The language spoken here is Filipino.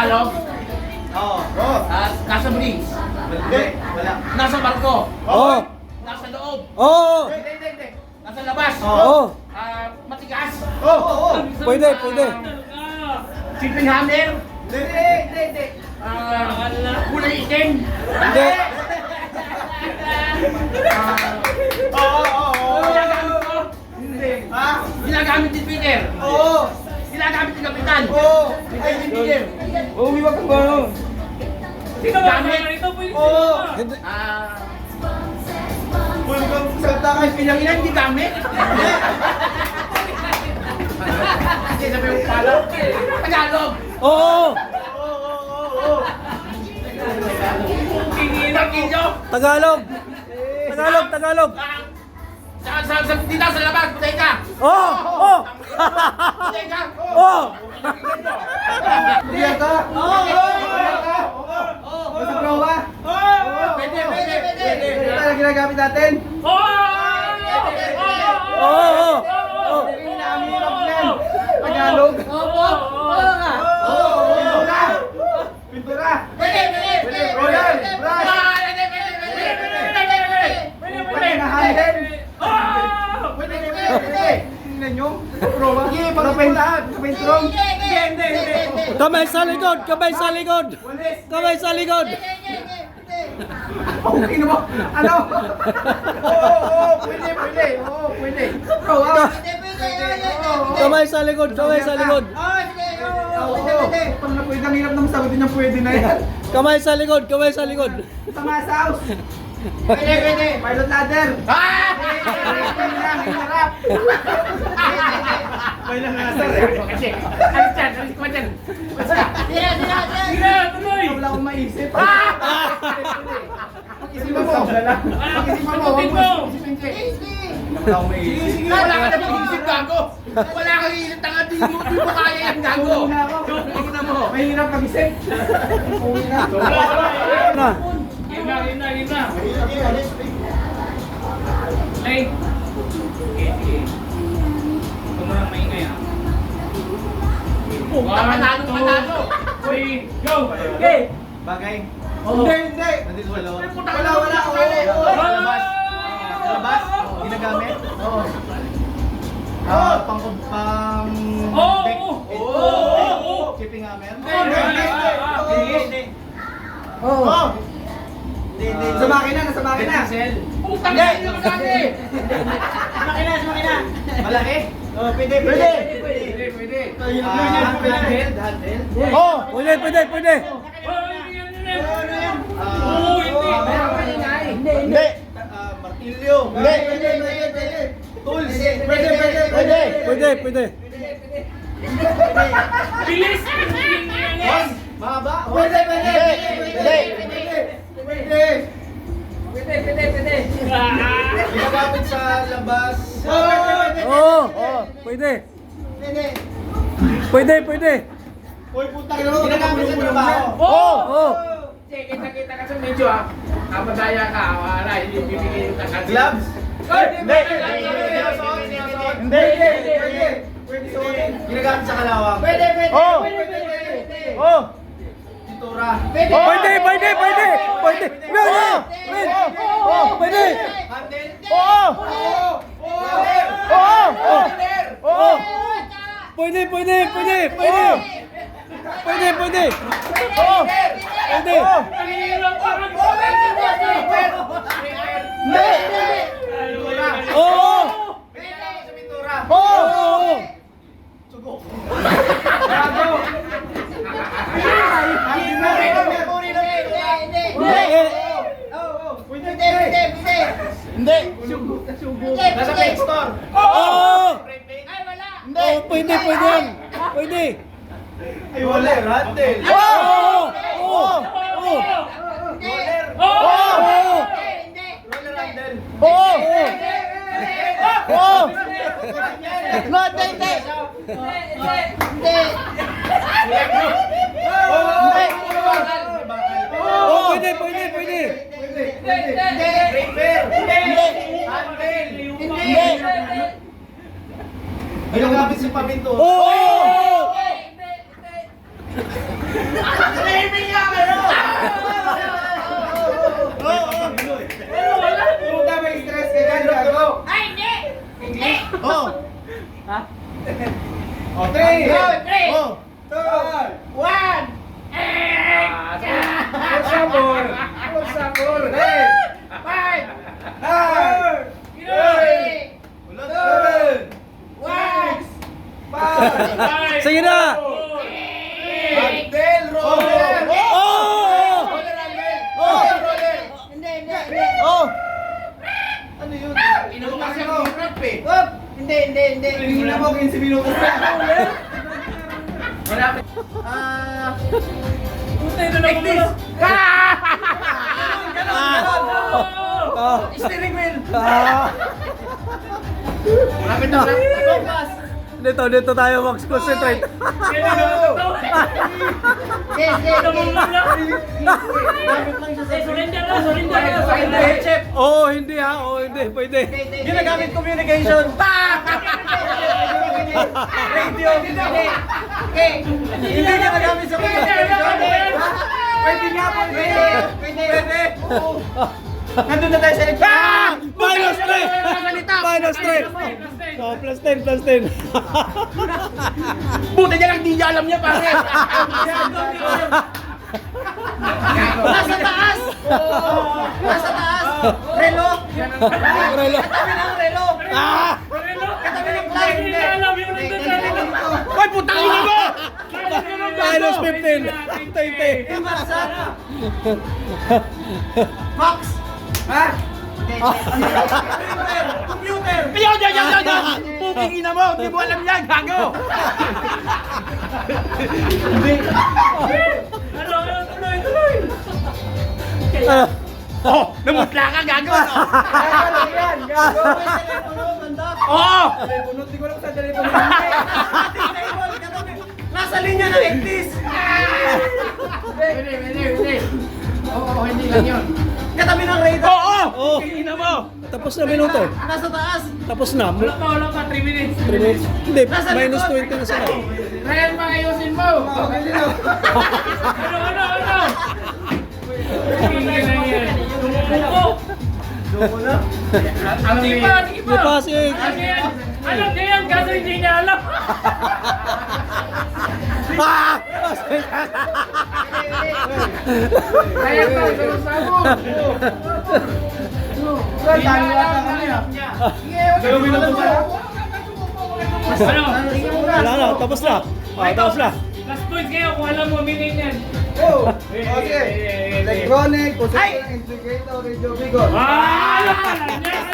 Tagalog? Oo. Nasa bridge? Hindi. Wala. Nasa barko? Oo. Nasa loob? Oo. Hindi. Nasa labas? Oo. Matigas? Oo. Pwede, pwede. Shipping hammer? Hindi. Kulay itim? Hindi. Oo. Ginagamit ko? Hindi. Ha? Ginagamit ni Peter? Oo. Ginagamit ni Kapitan? Oo. Ay, ni Peter? Oo, umiwag kang gano'n. Sino ba gamit? Oo. Hindi. Pwede kang salta kay Pinanginan di gamit? Hindi, sabi mo pala. Tagalog! Oo. Oo. Pag-inyo! Tagalog. Tagalog. Dito sa labas, putay ka! Oo. Oo. Putay ka! Oo. Diyan ka. Sa proba. Pwede! Ito na ginagamit natin. Oo. Pinahirap yan. Tagalog. Pintura. Royal. Brush. Pwede na handle. Pwede. Tingnan nyo. Proba. Pinturong. Kamay sa likod. Kamay sa likod. Okay na mo. Ano? Oo. Pwede. Proba. Kamay sa likod. Oo. Pag na pwede, ang hirap naman sagutin niya pwede na yan. Kamay sa likod. Sa masaus. Pwede. Pilot ladder. Hinarap. Pilot ladder. Alis ko dyan! Wala akong maisip. Mag-isipan mo. Mag-isipan mo. Wala akong maisip. Wala ka na pag-isip, gago! Wala kang iisip, tanga, di mo kaya yan, gago! Uwi na ako. Tingnan mo! Mahirap mag-isip. Uwi na. Na. Game na! Play! Sige. Ito mo lang maingay, ha? Panalo! 3, go! Okay! Bagay. Hindi. Nandito wala. Wala. Labas. Ginagamit. Oo. Pang deck. Shipping hammer. Hindi. Oo. Sa makina. Putang ina yung magkaki! Makina. Malaki? Oo, pwede. Handle. Oo. Pwede. Hindi. Martilyo. Hindi. Tools. Pwede. Bilis! Mahaba. Pwede. Ginagamit sa labas. Oo. Pwede. Uy, putang ina, ginagamit sa trabaho. Oo. Kita ka sa medyo, ha? Kapadaya ka, wala, ibibigay yung takat. Gloves. Hindi! Pwede suotin. Ginagamit sa kalawang. Oo. Oo. Pintura. Pwede. Pwede. Handle. Oo. Pwede. Oo. Ginagamit sa pintura. Oo. Sugo. Gago. Hindi. Nasa paint store. Oo. Hindi. Pwede yan. Pwede. Ay, wala. Handle. Oo. Roller. Roller handle. Pwede. Repair. Handle. Ginagamit sa paminto. Oo. Oh. Ha? Oh, 3. Three. Oh. 2. 1. Sabor. Sabor. 5. 4. 3. 2. 1. 5. Sige na! Abdel Roller. Oh! Roller, Abdel. Oh! Roller. Hindi, hindi. Oh! Ano yun? Inuukas yung hirap eh. Up! Hindi. Tingin na mo kung si Binukas na. Wala. Like this. Ah! Steering wheel. Ah! Malapit na. Compass. Dito tayo mag-concentrate. Yes. Oo, hindi ha. Oo, hindi. Pwede. Ginagamit communication. Radio. Hindi ginagamit sa communication. Pwede nga, pwede. Nandun na tayo sa Minus 3! Minus 3! Oh, plus 10, plus 10. Buti niya lang di niya alam niya pare. Nasa taas! Nasa taas! Relo! Relo. Katabi ng relo! Ah! Katabi ng flight! Hoy putang ina mo. Minus 15. 20. Yung masa! Max! Ha? Computer! Yan. Puking ina mo. Hindi mo alam yan. Gago. Ah! Oh, namutla ka gago. Gago yan! Gago! May telepono, banda! Oo. Telepono, di ko alam sa telepono. Table, katabi. Nasa linya ng 80s! Hindi. Oo, hindi lang yun. Katabi ng radar! Oo. Oh! Puking ina mo. Tapos na minuto. Nasa taas! Tapos na. Wala pa. 3 minutes. 3 minutes. Hindi, Nasa minus likod. 20 na sila. Ryan, ayusin mo. Okay din ako. Ano? Puking ina yan. Tumuko. Loko na. Alam Di pa si... Alam niya yan, kaso hindi niya alam. Ah! Kaya pa, pero sabon. Dami yata kami ah. Dalawang minuto pa. Ano? Wala na, tapos na. Ah, tapos na. Last points kayo kung alam mo, minin yan. Oh! Okay. Electronic, possession, integrator, radio, bigot. Ah! Yes!